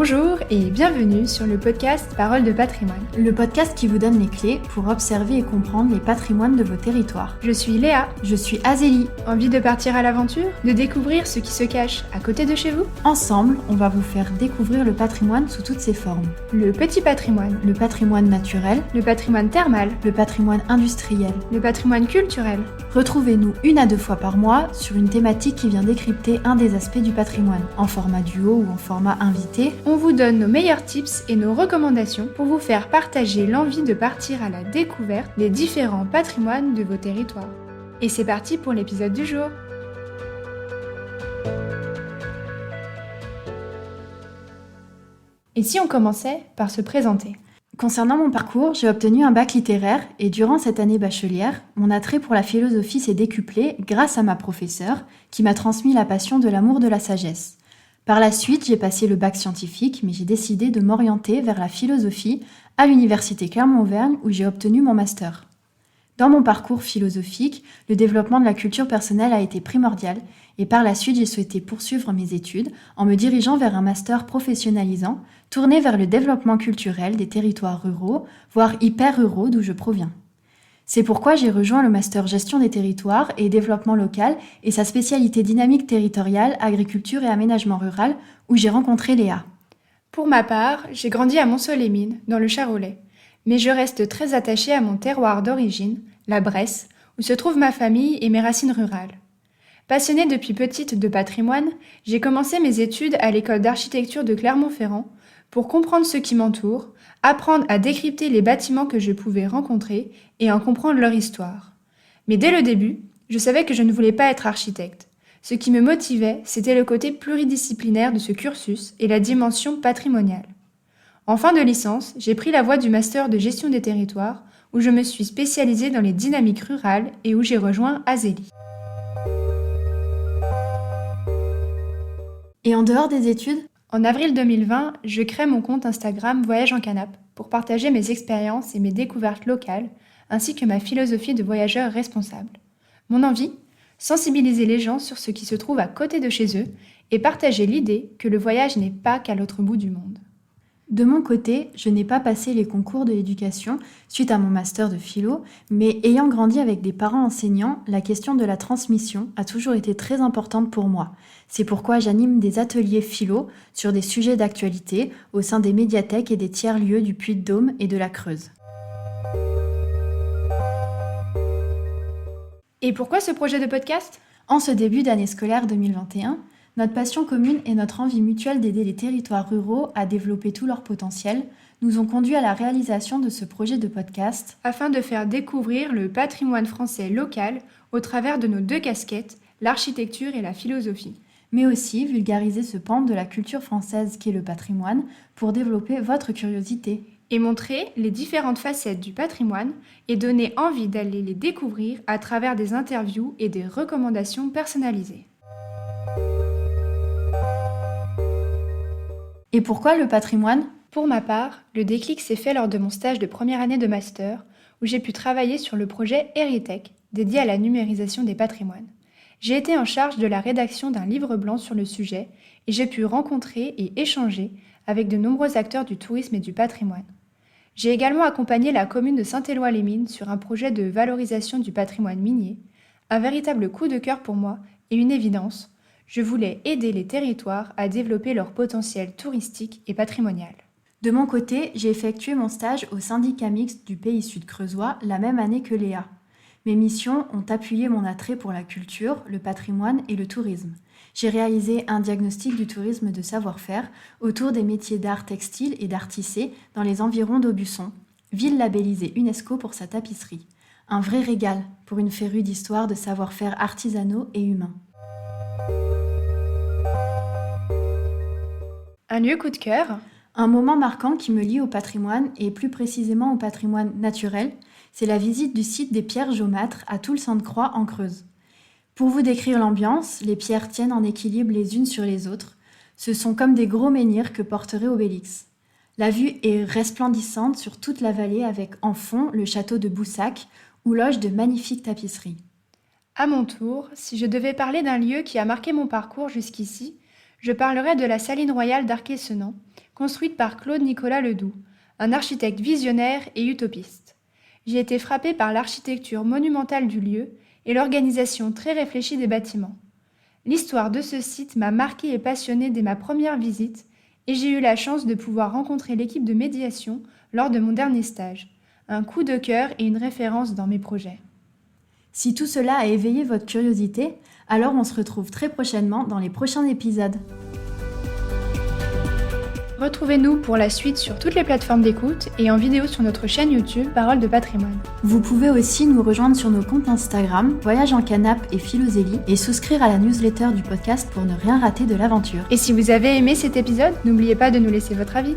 Bonjour et bienvenue sur le podcast Paroles de patrimoine. Le podcast qui vous donne les clés pour observer et comprendre les patrimoines de vos territoires. Je suis Léa. Je suis Azélie. Envie de partir à l'aventure? De découvrir ce qui se cache à côté de chez vous? Ensemble, on va vous faire découvrir le patrimoine sous toutes ses formes. Le petit patrimoine, Le patrimoine naturel, le patrimoine thermal, le patrimoine industriel. le patrimoine culturel. Retrouvez-nous 1 à 2 fois par mois sur une thématique qui vient décrypter un des aspects du patrimoine, en format duo ou en format invité. On vous donne nos meilleurs tips et nos recommandations pour vous faire partager l'envie de partir à la découverte des différents patrimoines de vos territoires. Et c'est parti pour l'épisode du jour. Et si on commençait par se présenter? Concernant mon parcours, j'ai obtenu un bac littéraire et durant cette année bachelière, mon attrait pour la philosophie s'est décuplé grâce à ma professeure qui m'a transmis la passion de l'amour de la sagesse. Par la suite, j'ai passé le bac scientifique, mais j'ai décidé de m'orienter vers la philosophie à l'université Clermont-Auvergne où j'ai obtenu mon master. Dans mon parcours philosophique, le développement de la culture personnelle a été primordial et par la suite, j'ai souhaité poursuivre mes études en me dirigeant vers un master professionnalisant, tourné vers le développement culturel des territoires ruraux, voire hyper-ruraux d'où je proviens. C'est pourquoi j'ai rejoint le master gestion des territoires et développement local et sa spécialité dynamique territoriale, agriculture et aménagement rural, où j'ai rencontré Léa. Pour ma part, j'ai grandi à Montceau-les-Mines, dans le Charolais. Mais je reste très attachée à mon terroir d'origine, la Bresse, où se trouve ma famille et mes racines rurales. Passionnée depuis petite de patrimoine, j'ai commencé mes études à l'école d'architecture de Clermont-Ferrand pour comprendre ce qui m'entoure, apprendre à décrypter les bâtiments que je pouvais rencontrer et en comprendre leur histoire. Mais dès le début, je savais que je ne voulais pas être architecte. Ce qui me motivait, c'était le côté pluridisciplinaire de ce cursus et la dimension patrimoniale. En fin de licence, j'ai pris la voie du master de gestion des territoires, où je me suis spécialisée dans les dynamiques rurales et où j'ai rejoint Azélie. Et en dehors des études, En avril 2020, je crée mon compte Instagram Voyage en Canap pour partager mes expériences et mes découvertes locales, ainsi que ma philosophie de voyageur responsable. Mon envie? Sensibiliser les gens sur ce qui se trouve à côté de chez eux et partager l'idée que le voyage n'est pas qu'à l'autre bout du monde. de mon côté, je n'ai pas passé les concours de l'éducation suite à mon master de philo, mais ayant grandi avec des parents enseignants, la question de la transmission a toujours été très importante pour moi. C'est pourquoi j'anime des ateliers philo sur des sujets d'actualité au sein des médiathèques et des tiers-lieux du Puy-de-Dôme et de la Creuse. Et pourquoi ce projet de podcast? En ce début d'année scolaire 2021, notre passion commune et notre envie mutuelle d'aider les territoires ruraux à développer tout leur potentiel nous ont conduits à la réalisation de ce projet de podcast Afin de faire découvrir le patrimoine français local au travers de nos deux casquettes, l'architecture et la philosophie. mais aussi vulgariser ce pan de la culture française qu'est le patrimoine pour développer votre curiosité. Et montrer les différentes facettes du patrimoine et donner envie d'aller les découvrir à travers des interviews et des recommandations personnalisées. Et pourquoi le patrimoine ? Pour ma part, le déclic s'est fait lors de mon stage de première année de master où j'ai pu travailler sur le projet Heritech dédié à la numérisation des patrimoines. J'ai été en charge de la rédaction d'un livre blanc sur le sujet et j'ai pu rencontrer et échanger avec de nombreux acteurs du tourisme et du patrimoine. J'ai également accompagné la commune de Saint-Éloi-les-Mines sur un projet de valorisation du patrimoine minier, un véritable coup de cœur pour moi et une évidence. Je voulais aider les territoires à développer leur potentiel touristique et patrimonial. De mon côté, j'ai effectué mon stage au syndicat mixte du Pays Sud creusois la même année que Léa. Mes missions ont appuyé mon attrait pour la culture, le patrimoine et le tourisme. J'ai réalisé un diagnostic du tourisme de savoir-faire autour des métiers d'art textile et d'art tissé dans les environs d'Aubusson, ville labellisée UNESCO pour sa tapisserie. Un vrai régal pour une férue d'histoire de savoir-faire artisanaux et humains. Un lieu coup de cœur? Un moment marquant qui me lie au patrimoine et plus précisément au patrimoine naturel, c'est la visite du site des pierres jaumâtres à Toul-Sainte-Croix en Creuse. Pour vous décrire l'ambiance, les pierres tiennent en équilibre les unes sur les autres. Ce sont comme des gros menhirs que porterait Obélix. La vue est resplendissante sur toute la vallée avec en fond le château de Boussac où logent de magnifiques tapisseries. À mon tour, si je devais parler d'un lieu qui a marqué mon parcours jusqu'ici, je parlerai de la Saline royale d'Arquet-Senans, construite par Claude Nicolas Ledoux, un architecte visionnaire et utopiste. J'ai été frappée par l'architecture monumentale du lieu et l'organisation très réfléchie des bâtiments. L'histoire de ce site m'a marquée et passionnée dès ma première visite et j'ai eu la chance de pouvoir rencontrer l'équipe de médiation lors de mon dernier stage. Un coup de cœur et une référence dans mes projets. Si tout cela a éveillé votre curiosité, alors on se retrouve très prochainement dans les prochains épisodes. Retrouvez-nous pour la suite sur toutes les plateformes d'écoute et en vidéo sur notre chaîne YouTube Paroles de Patrimoine. Vous pouvez aussi nous rejoindre sur nos comptes Instagram, Voyage en Canap et Philozélie, et souscrire à la newsletter du podcast pour ne rien rater de l'aventure. Et si vous avez aimé cet épisode, n'oubliez pas de nous laisser votre avis.